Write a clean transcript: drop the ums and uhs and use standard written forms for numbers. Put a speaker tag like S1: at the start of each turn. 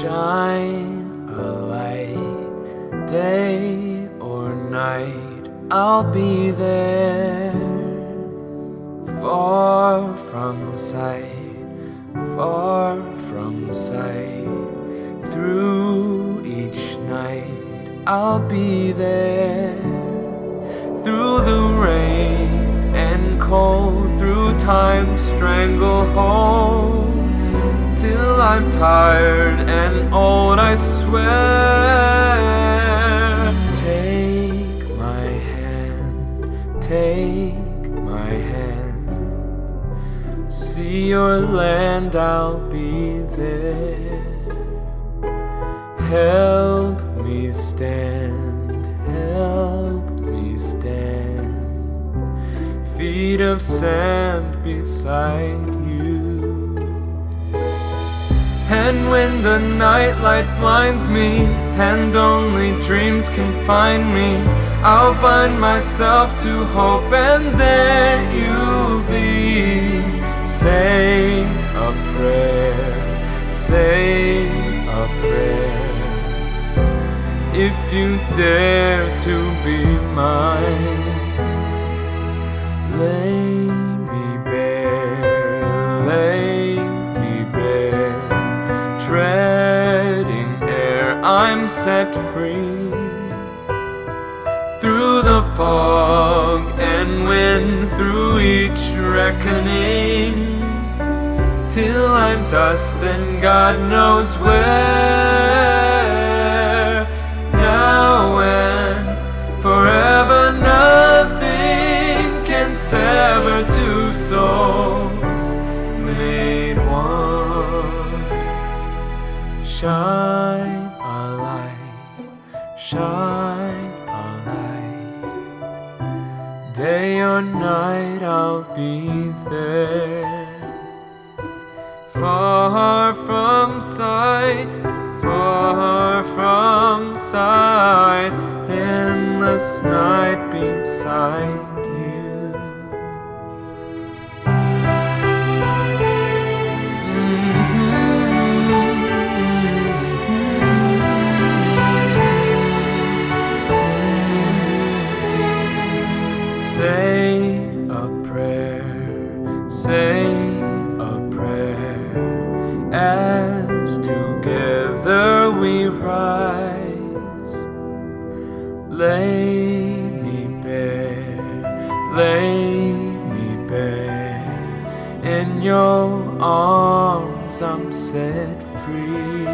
S1: Shine a light, day or night, I'll be there. Far from sight, far from sight, through each night, I'll be there. Through the rain and cold, through time's stranglehold, till I'm tired and old, I swear. Take my hand, take my hand. See your land, I'll be there. Help me stand, help me stand. Feet of sand beside you. And when the nightlight blinds me and only dreams can find me, I'll bind myself to hope and there you'll be. Say a prayer, say a prayer, if you dare to be mine. Lay me bare, lay me bare, treading air, I'm set free. Through the fog and wind, through each reckoning, till I'm dust and God knows where. Now and forever, nothing can sever two souls made one. Shine a light, shine a light. Day or night, I'll be there. Far from sight, far from sight, endless night beside you. Say a prayer, say a prayer, as together we rise. Lay me bare, lay me bare, in your arms I'm set free.